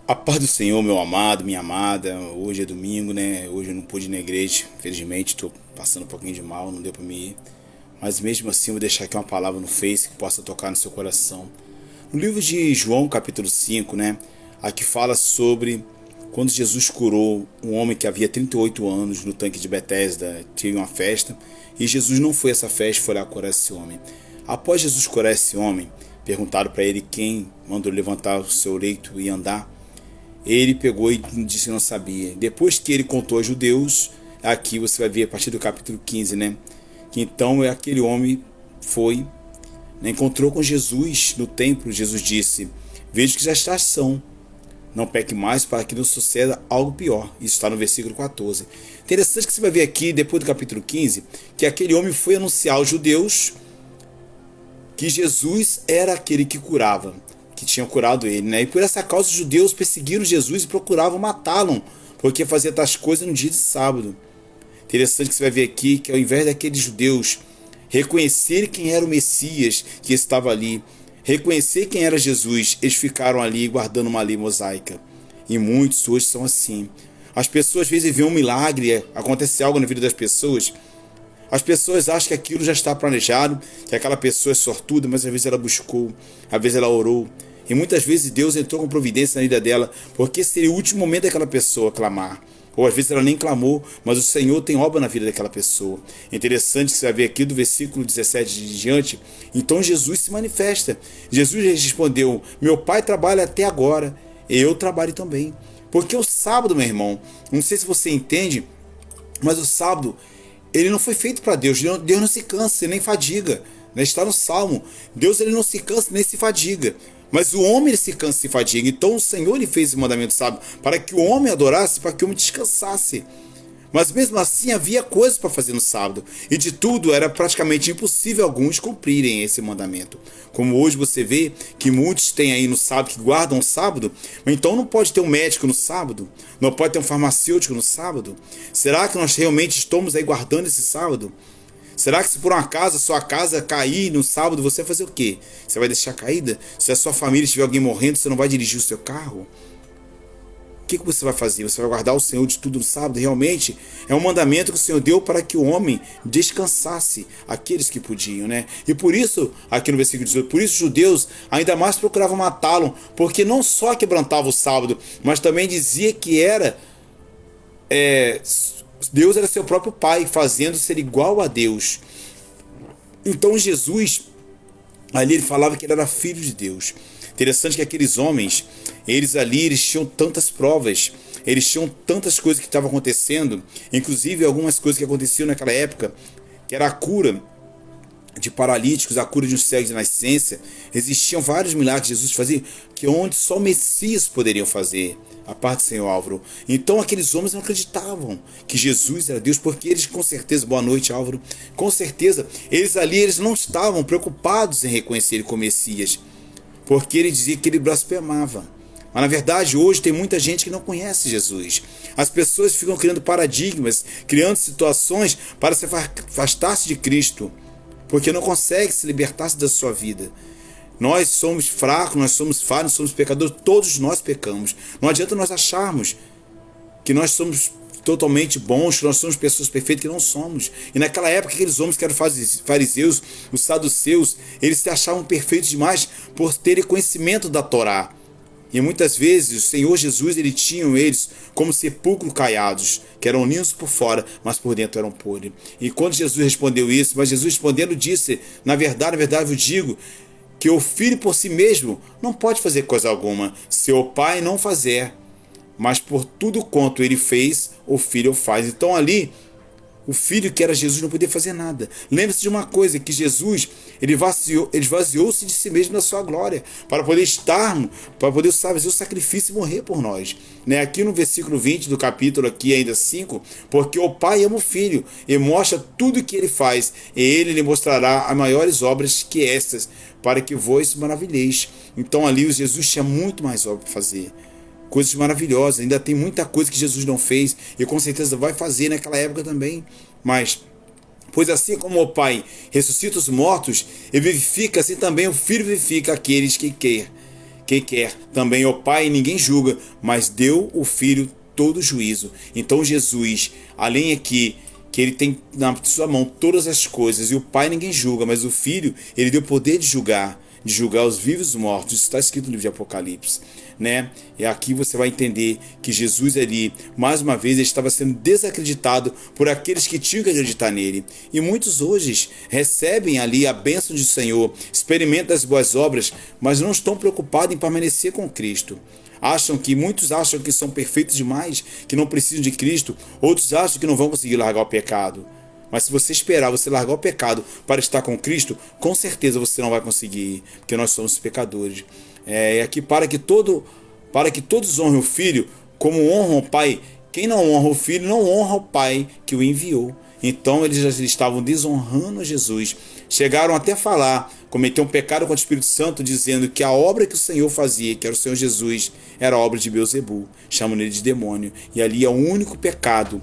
A paz do Senhor, meu amado, minha amada. Hoje é domingo, né? Hoje eu não pude ir na igreja. Infelizmente, estou passando um pouquinho de mal, não deu para me ir. Mas mesmo assim, eu vou deixar aqui uma palavra no Face que possa tocar no seu coração. No livro de João, capítulo 5, né? Aqui fala sobre quando Jesus curou um homem que havia 38 anos no tanque de Betesda. Tinha uma festa e Jesus não foi a essa festa, foi lá curar esse homem. Após Jesus curar esse homem, perguntaram para ele quem mandou levantar o seu leito e andar. Ele pegou e disse que não sabia. Depois que ele contou aos judeus, aqui você vai ver a partir do capítulo 15, né? Que então aquele homem foi, né, encontrou com Jesus no templo. Jesus disse: Vejo que já estás são. Não peque mais para que não suceda algo pior. Isso está no versículo 14. Interessante que você vai ver aqui, depois do capítulo 15, que aquele homem foi anunciar aos judeus que Jesus era aquele que curava, que tinha curado ele, né? E por essa causa os judeus perseguiram Jesus e procuravam matá-lo, porque fazia tais coisas no dia de sábado. Interessante que você vai ver aqui que ao invés daqueles judeus reconhecerem quem era o Messias que estava ali, reconhecer quem era Jesus, eles ficaram ali guardando uma lei mosaica. E muitos hoje são assim. As pessoas às vezes veem um milagre, acontece algo na vida das pessoas. As pessoas acham que aquilo já está planejado, que aquela pessoa é sortuda, mas às vezes ela buscou, às vezes ela orou. E muitas vezes Deus entrou com providência na vida dela, porque seria o último momento daquela pessoa clamar. Ou às vezes ela nem clamou, mas o Senhor tem obra na vida daquela pessoa. Interessante que você vai ver aqui do versículo 17 de diante. Então Jesus se manifesta. Jesus respondeu: Meu Pai trabalha até agora, e eu trabalho também. Porque o sábado, meu irmão, não sei se você entende, mas o sábado, ele não foi feito para Deus. Deus não se cansa nem fadiga, né? Está no Salmo. Deus ele não se cansa nem se fadiga. Mas o homem ele se cansa e se fadiga. Então o Senhor ele fez o mandamento sábado para que o homem adorasse, para que o homem descansasse. Mas mesmo assim havia coisas para fazer no sábado. E de tudo era praticamente impossível alguns cumprirem esse mandamento. Como hoje você vê que muitos têm aí no sábado que guardam o sábado, então não pode ter um médico no sábado, não pode ter um farmacêutico no sábado. Será que nós realmente estamos aí guardando esse sábado? Será que se por um acaso a sua casa cair no sábado, você vai fazer o quê? Você vai deixar caída? Se a sua família tiver alguém morrendo, você não vai dirigir o seu carro? O que você vai fazer? Você vai guardar o Senhor de tudo no sábado? Realmente é um mandamento que o Senhor deu para que o homem descansasse, aqueles que podiam, né? E por isso, aqui no versículo 18, por isso os judeus ainda mais procuravam matá-lo, porque não só quebrantava o sábado, mas também dizia que é, Deus era seu próprio pai, fazendo ser igual a Deus. Então Jesus, ali ele falava que ele era filho de Deus. Interessante que aqueles homens, eles tinham tantas provas, eles tinham tantas coisas que estavam acontecendo, inclusive algumas coisas que aconteciam naquela época, que era a cura de paralíticos, a cura de um cego de nascença. Existiam vários milagres que Jesus fazia, que onde só o Messias poderiam fazer, a parte do Senhor Álvaro. Então aqueles homens não acreditavam que Jesus era Deus, porque eles com certeza, boa noite Álvaro, com certeza, eles não estavam preocupados em reconhecer ele como Messias, porque ele dizia que ele blasfemava. Mas na verdade hoje tem muita gente que não conhece Jesus. As pessoas ficam criando paradigmas, criando situações para se afastar-se de Cristo, porque não consegue se libertar-se da sua vida. Nós somos fracos, nós somos falhos, somos pecadores, todos nós pecamos. Não adianta nós acharmos que nós somos totalmente bons, que nós somos pessoas perfeitas, que não somos. E naquela época, aqueles homens que eram fariseus, os saduceus, eles se achavam perfeitos demais por terem conhecimento da Torá. E muitas vezes o Senhor Jesus, ele tinha eles como sepulcro caiados, que eram lindos por fora, mas por dentro eram podres. E quando Jesus respondeu isso, mas Jesus respondendo disse: na verdade eu digo que o filho por si mesmo não pode fazer coisa alguma, se o pai não fizer. Mas por tudo quanto ele fez, o filho faz. Então ali, o filho que era Jesus não podia fazer nada. Lembre-se de uma coisa, que Jesus, ele esvaziou-se de si mesmo na sua glória, para poder fazer o sacrifício e morrer por nós. Né? Aqui no versículo 20 do capítulo, aqui ainda 5, porque o Pai ama o Filho e mostra tudo o que ele faz, e ele lhe mostrará as maiores obras que estas, para que vós maravilheis. Então ali o Jesus tinha muito mais obra para fazer. Coisas maravilhosas, ainda tem muita coisa que Jesus não fez e com certeza vai fazer naquela época também. Mas, pois assim como o Pai ressuscita os mortos e vivifica, assim também o Filho vivifica aqueles que quer. quem quer. Também o Pai ninguém julga, mas deu o Filho todo juízo. Então Jesus, além aqui que ele tem na sua mão todas as coisas, e o Pai ninguém julga, mas o Filho, ele deu poder de julgar os vivos e os mortos. Isso está escrito no livro de Apocalipse, né? E aqui você vai entender que Jesus ali, mais uma vez, ele estava sendo desacreditado por aqueles que tinham que acreditar nele. E muitos hoje recebem ali a bênção do Senhor, experimentam as boas obras, mas não estão preocupados em permanecer com Cristo. Muitos acham que são perfeitos demais, que não precisam de Cristo. Outros acham que não vão conseguir largar o pecado. Mas se você esperar você largar o pecado para estar com Cristo, com certeza você não vai conseguir, porque nós somos pecadores. Aqui para que todos honrem o Filho, como honram o Pai. Quem não honra o Filho não honra o Pai que o enviou. Então eles já estavam desonrando Jesus. Chegaram até a falar, cometer um pecado contra o Espírito Santo, dizendo que a obra que o Senhor fazia, que era o Senhor Jesus, era a obra de Beelzebul, chamando ele de demônio. E ali é o único pecado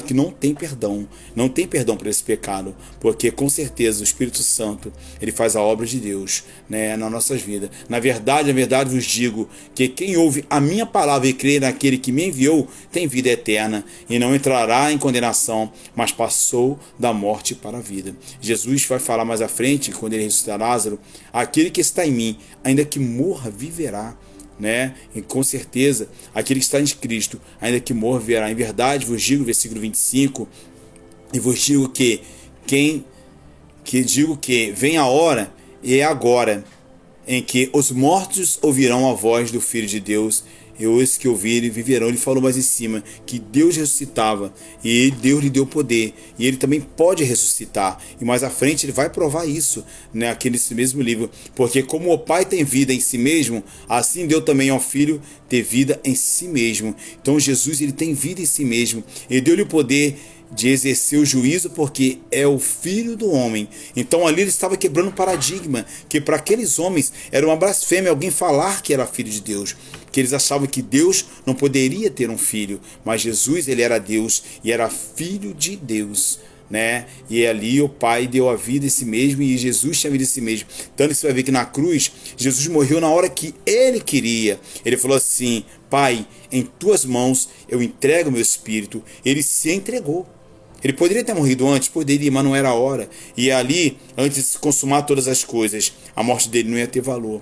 que não tem perdão. Não tem perdão para esse pecado, porque com certeza o Espírito Santo, ele faz a obra de Deus, né, nas nossas vidas. Na verdade vos digo que quem ouve a minha palavra e crê naquele que me enviou, tem vida eterna, e não entrará em condenação, mas passou da morte para a vida. Jesus vai falar mais à frente, quando ele ressuscitar Lázaro, aquele que está em mim, ainda que morra, viverá, né? E com certeza, aquele que está em Cristo, ainda que morra, viverá. Em verdade vos digo, versículo 25, e vos digo que vem a hora, e é agora, em que os mortos ouvirão a voz do Filho de Deus, e os que ouvirem viverão. Ele falou mais em cima que Deus ressuscitava, e Deus lhe deu poder, e ele também pode ressuscitar. E mais à frente ele vai provar isso, né, aqui nesse mesmo livro. Porque como o Pai tem vida em si mesmo, assim deu também ao Filho ter vida em si mesmo. Então Jesus, ele tem vida em si mesmo. Ele deu-lhe o poder de exercer o juízo, porque é o Filho do homem. Então ali ele estava quebrando o paradigma, que para aqueles homens era uma blasfêmia alguém falar que era filho de Deus, que eles achavam que Deus não poderia ter um filho, mas Jesus, ele era Deus e era filho de Deus, né? E ali o Pai deu a vida em si mesmo, e Jesus tinha vida em si mesmo. Tanto que você vai ver que na cruz Jesus morreu na hora que ele queria. Ele falou assim: Pai, em tuas mãos eu entrego meu espírito. Ele se entregou. Ele poderia ter morrido antes, poderia, mas não era a hora. E ali, antes de se consumar todas as coisas, a morte dele não ia ter valor.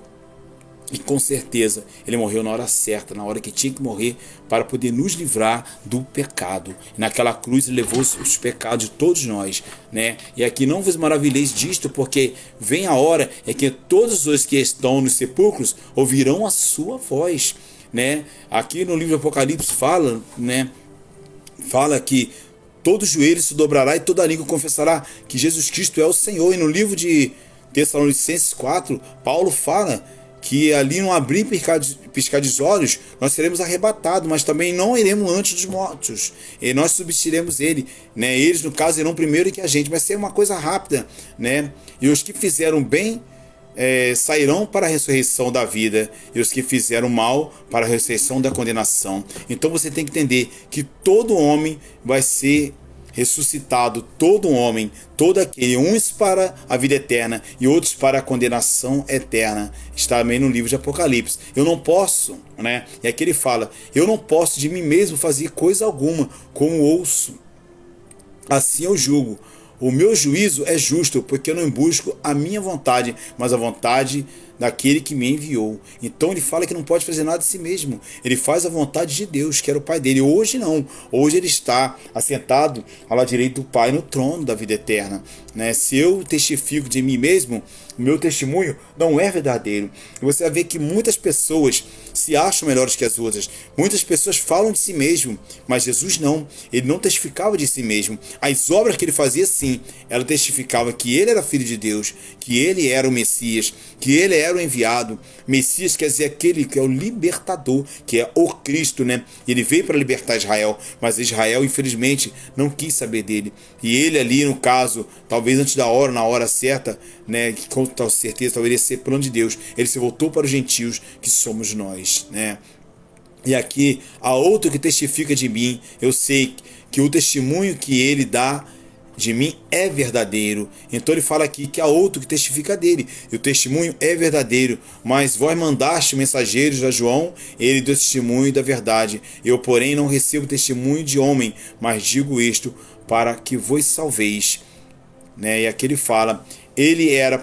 E com certeza ele morreu na hora certa, na hora que tinha que morrer, para poder nos livrar do pecado. E naquela cruz ele levou os pecados de todos nós, né? E aqui não vos maravilheis disto, porque vem a hora em que todos os que estão nos sepulcros ouvirão a sua voz, né? Aqui no livro do Apocalipse fala, né? Fala que todo joelho se dobrará e toda língua confessará que Jesus Cristo é o Senhor. E no livro de Tessalonicenses 4, Paulo fala que ali não abrir e piscar de olhos, nós seremos arrebatados, mas também não iremos antes dos mortos. E nós substituiremos ele, né? Eles, no caso, irão primeiro que a gente, vai ser uma coisa rápida, né? E os que fizeram bem sairão para a ressurreição da vida, e os que fizeram mal para a ressurreição da condenação. Então você tem que entender que todo homem vai ser ressuscitado, todo homem, todo aquele, uns para a vida eterna e outros para a condenação eterna. Está também no livro de Apocalipse. Eu não posso, né? E aqui ele fala: eu não posso de mim mesmo fazer coisa alguma, como ouço, assim eu julgo. O meu juízo é justo, porque eu não busco a minha vontade, mas a vontade daquele que me enviou. Então ele fala que não pode fazer nada de si mesmo. Ele faz a vontade de Deus, que era o Pai dele. Hoje não. Hoje ele está assentado ao lado direito do Pai no trono da vida eterna, né? Se eu testifico de mim mesmo, o meu testemunho não é verdadeiro. E você vai ver que muitas pessoas se acham melhores que as outras. Muitas pessoas falam de si mesmo, mas Jesus não. Ele não testificava de si mesmo. As obras que ele fazia, sim, ela testificava que ele era filho de Deus, que ele era o Messias, que ele era o enviado. Messias quer dizer aquele que é o libertador, que é o Cristo, né? Ele veio para libertar Israel, mas Israel, infelizmente, não quis saber dele. E ele ali, no caso, talvez antes da hora, na hora certa, né, que com total certeza talvez ser plano de Deus, ele se voltou para os gentios, que somos nós, né? E aqui há outro que testifica de mim. Eu sei que o testemunho que ele dá de mim é verdadeiro. Então ele fala aqui que há outro que testifica dele, e o testemunho é verdadeiro. Mas vós mandaste mensageiros a João, ele deu testemunho da verdade. Eu, porém, não recebo testemunho de homem, mas digo isto para que vos salveis. E aqui ele fala, ele era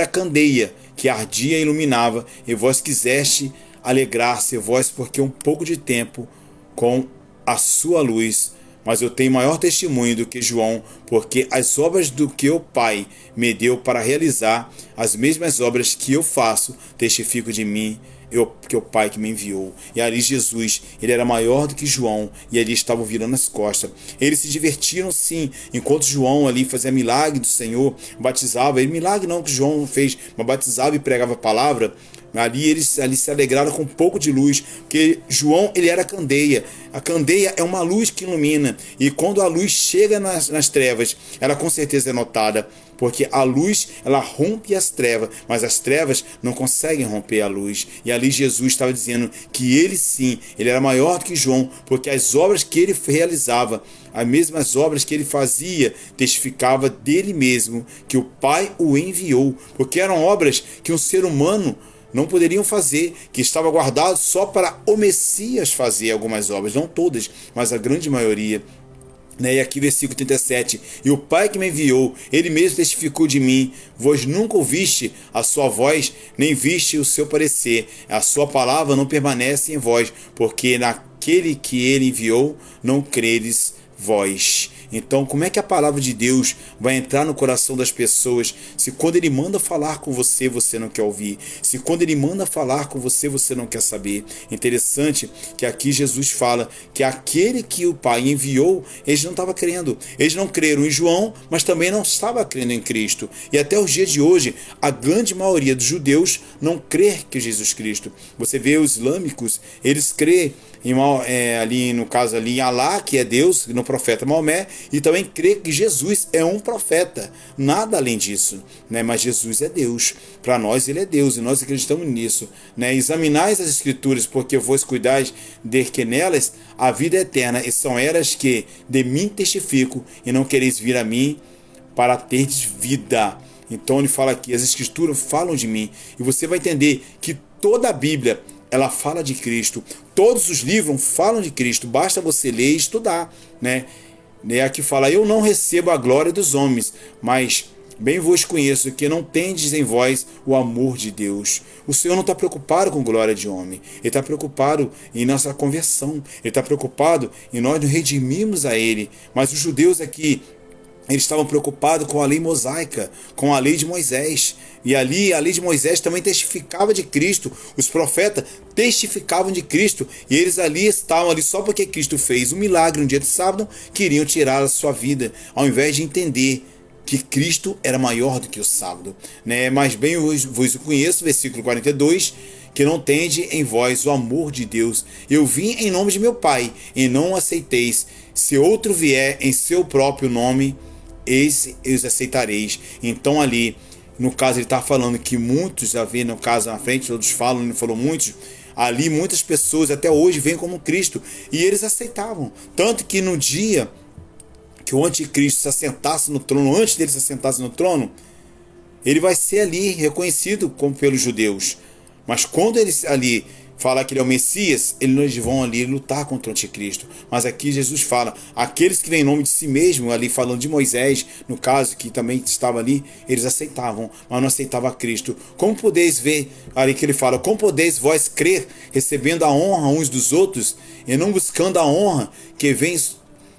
a candeia que ardia e iluminava, e vós quiseste alegrar-se, vós, porque um pouco de tempo com a sua luz. Mas eu tenho maior testemunho do que João, porque as obras do que o Pai me deu para realizar, as mesmas obras que eu faço, testifico de mim, que o Pai que me enviou. E ali Jesus, ele era maior do que João, e ali estavam virando as costas. Eles se divertiram sim, enquanto João ali fazia milagre do Senhor, batizava, ele milagre não que João fez, mas batizava e pregava a palavra. Ali eles se alegraram com um pouco de luz, porque João, ele era a candeia. A candeia é uma luz que ilumina, e quando a luz chega nas trevas, ela com certeza é notada, porque a luz, ela rompe as trevas, mas as trevas não conseguem romper a luz. E ali Jesus estava dizendo que ele sim, ele era maior do que João, porque as obras que ele realizava, as mesmas obras que ele fazia, testificava dele mesmo, que o Pai o enviou, porque eram obras que um ser humano não poderiam fazer, que estava guardado só para o Messias fazer algumas obras, não todas, mas a grande maioria. E aqui versículo 37, e o Pai que me enviou, ele mesmo testificou de mim, vós nunca ouviste a sua voz, nem viste o seu parecer, a sua palavra não permanece em vós, porque naquele que ele enviou não credes vós. Então, como é que a palavra de Deus vai entrar no coração das pessoas se quando ele manda falar com você, você não quer ouvir? Se quando ele manda falar com você, você não quer saber? Interessante que aqui Jesus fala que aquele que o Pai enviou, eles não estavam crendo. Eles não creram em João, mas também não estavam crendo em Cristo. E até os dias de hoje, a grande maioria dos judeus não crê que Jesus Cristo. Você vê os islâmicos, eles crêem ali no caso ali em Alá, que é Deus, no profeta Maomé, e também crê que Jesus é um profeta, nada além disso, mas Jesus é Deus, para nós ele é Deus, e nós acreditamos nisso. Examinais as escrituras, porque vos cuidais de que nelas a vida é eterna, e são elas que de mim testifico, e não quereis vir a mim para terdes vida. Então ele fala aqui, as escrituras falam de mim, e você vai entender que toda a Bíblia, ela fala de Cristo. Todos os livros falam de Cristo. Basta você ler e estudar, Aqui fala, eu não recebo a glória dos homens, mas bem vos conheço que não tendes em vós o amor de Deus. O Senhor não está preocupado com glória de homem. Ele está preocupado em nossa conversão. Ele está preocupado em nós nos redimirmos a Ele. Mas os judeus aqui, eles estavam preocupados com a lei mosaica, com a lei de Moisés. E ali a lei de Moisés também testificava de Cristo. Os profetas testificavam de Cristo. E eles ali estavam ali só porque Cristo fez um milagre no dia de sábado, queriam tirar a sua vida, ao invés de entender que Cristo era maior do que o sábado. Mas bem vos conheço, versículo 42, que não tende em vós o amor de Deus. Eu vim em nome de meu Pai, e não aceiteis. Se outro vier em seu próprio nome, esse os aceitareis. Então ali, no caso ele está falando que muitos, já vê no caso na frente, todos falam, ele falou muitos, ali muitas pessoas até hoje vêm como Cristo, e eles aceitavam. Tanto que no dia que o anticristo se assentasse no trono, antes dele se assentasse no trono, ele vai ser ali reconhecido como pelos judeus. Mas quando ele ali fala que ele é o Messias, eles vão ali lutar contra o anticristo. Mas aqui Jesus fala, aqueles que vêm em nome de si mesmo, ali falando de Moisés, no caso, que também estava ali, eles aceitavam, mas não aceitavam a Cristo. Como podeis ver, ali que ele fala, como podeis vós crer, recebendo a honra uns dos outros, e não buscando a honra que vem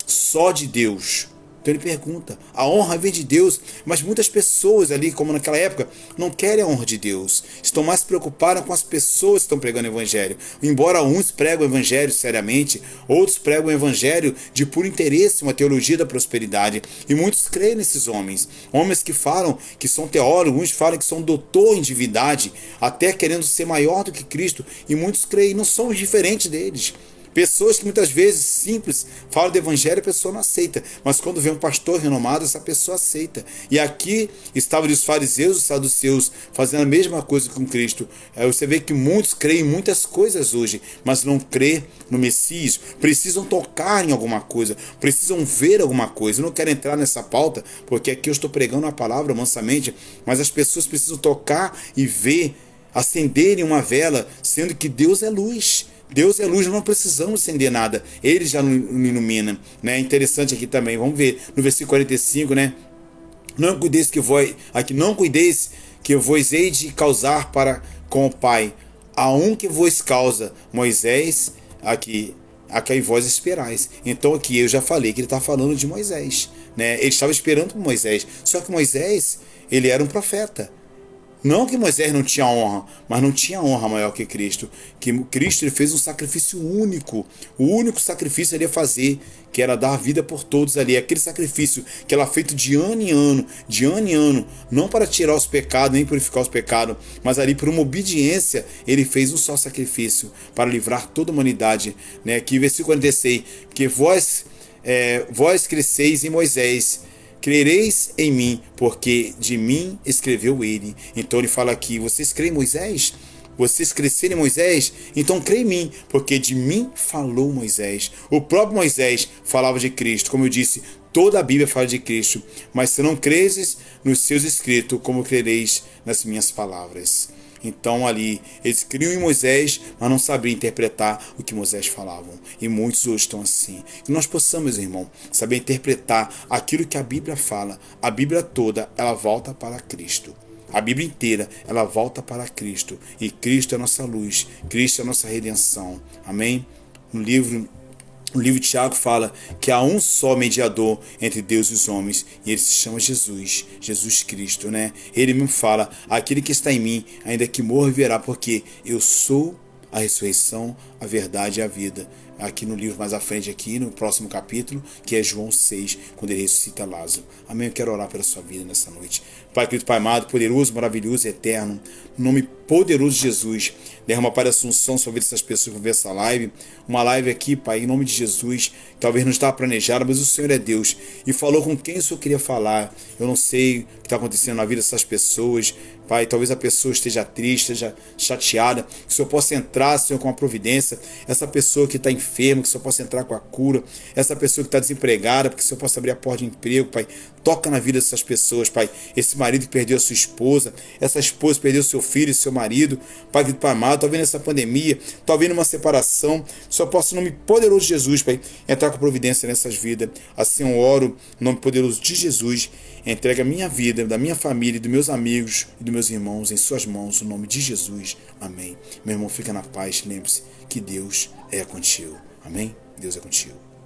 só de Deus? Então ele pergunta, a honra vem de Deus, mas muitas pessoas ali, como naquela época, não querem a honra de Deus. Estão mais preocupadas com as pessoas que estão pregando o evangelho. Embora uns pregam o evangelho seriamente, outros pregam o evangelho de puro interesse, uma teologia da prosperidade. E muitos creem nesses homens. Homens que falam que são teólogos, uns falam que são doutor em divindade, até querendo ser maior do que Cristo. E muitos creem, não somos diferentes deles. Pessoas que muitas vezes, simples, falam do evangelho, a pessoa não aceita. Mas quando vem um pastor renomado, essa pessoa aceita. E aqui estavam os fariseus e os saduceus fazendo a mesma coisa com Cristo. Você vê que muitos creem em muitas coisas hoje, mas não crê no Messias. Precisam tocar em alguma coisa, precisam ver alguma coisa. Eu não quero entrar nessa pauta, porque aqui eu estou pregando a palavra mansamente, mas as pessoas precisam tocar e ver, acenderem uma vela, sendo que Deus é luz. Deus é luz, não precisamos acender nada. Ele já nos ilumina, né? Interessante aqui também, vamos ver no versículo 45, né? Não cuideis que vos hei de causar para com o Pai, a um que vos causa, Moisés, aqui, a quem vós esperais. Então aqui eu já falei que ele está falando de Moisés, né? Ele estava esperando por Moisés, só que Moisés, ele era um profeta. Não que Moisés não tinha honra, mas não tinha honra maior que Cristo. Que Cristo ele fez um sacrifício único. O único sacrifício ele ia fazer, que era dar a vida por todos ali. Aquele sacrifício que era feito de ano em ano, não para tirar os pecados, nem purificar os pecados, mas ali por uma obediência, ele fez um só sacrifício para livrar toda a humanidade. Né? Aqui, versículo 46, que vós cresceis em Moisés, crereis em mim, porque de mim escreveu ele. Então ele fala aqui, vocês creem em Moisés? Vocês cresceram em Moisés? Então creem em mim, porque de mim falou Moisés. O próprio Moisés falava de Cristo. Como eu disse, toda a Bíblia fala de Cristo. Mas se não creses nos seus escritos, como crereis nas minhas palavras? Então ali, eles criam em Moisés, mas não sabiam interpretar o que Moisés falava. E muitos hoje estão assim. Que nós possamos, irmão, saber interpretar aquilo que a Bíblia fala. A Bíblia toda, ela volta para Cristo. A Bíblia inteira, ela volta para Cristo. E Cristo é a nossa luz. Cristo é a nossa redenção. Amém? No livro de Tiago fala que há um só mediador entre Deus e os homens, e ele se chama Jesus, Jesus Cristo, né? Ele mesmo fala, aquele que está em mim, ainda que morra, viverá, porque eu sou a ressurreição, a verdade e a vida. Aqui no livro mais à frente, aqui no próximo capítulo, que é João 6, quando ele ressuscita Lázaro. Amém? Eu quero orar pela sua vida nessa noite. Pai querido, Pai amado, poderoso, maravilhoso e eterno, no nome poderoso de Jesus, derrama, Pai, a assunção sobre essas pessoas que vão ver essa live. Uma live aqui, Pai, em nome de Jesus, talvez não estava planejada, mas o Senhor é Deus e falou com quem o Senhor queria falar. Eu não sei o que está acontecendo na vida dessas pessoas, Pai, talvez a pessoa esteja triste, esteja chateada, que o Senhor possa entrar, Senhor, com a providência, essa pessoa que está enferma, que o Senhor possa entrar com a cura, essa pessoa que está desempregada, porque o Senhor possa abrir a porta de emprego, Pai, toca na vida dessas pessoas, Pai, esse marido que perdeu a sua esposa, essa esposa que perdeu seu filho e seu marido, Pai, que Pai amado, talvez nessa pandemia, talvez numa separação, que o Senhor possa, em nome poderoso de Jesus, Pai, entrar com a providência nessas vidas. Assim eu oro, em nome poderoso de Jesus, entrega a minha vida, da minha família, dos meus amigos e dos meus irmãos em suas mãos, no nome de Jesus. Amém. Meu irmão, fica na paz, lembre-se que Deus é contigo. Amém? Deus é contigo.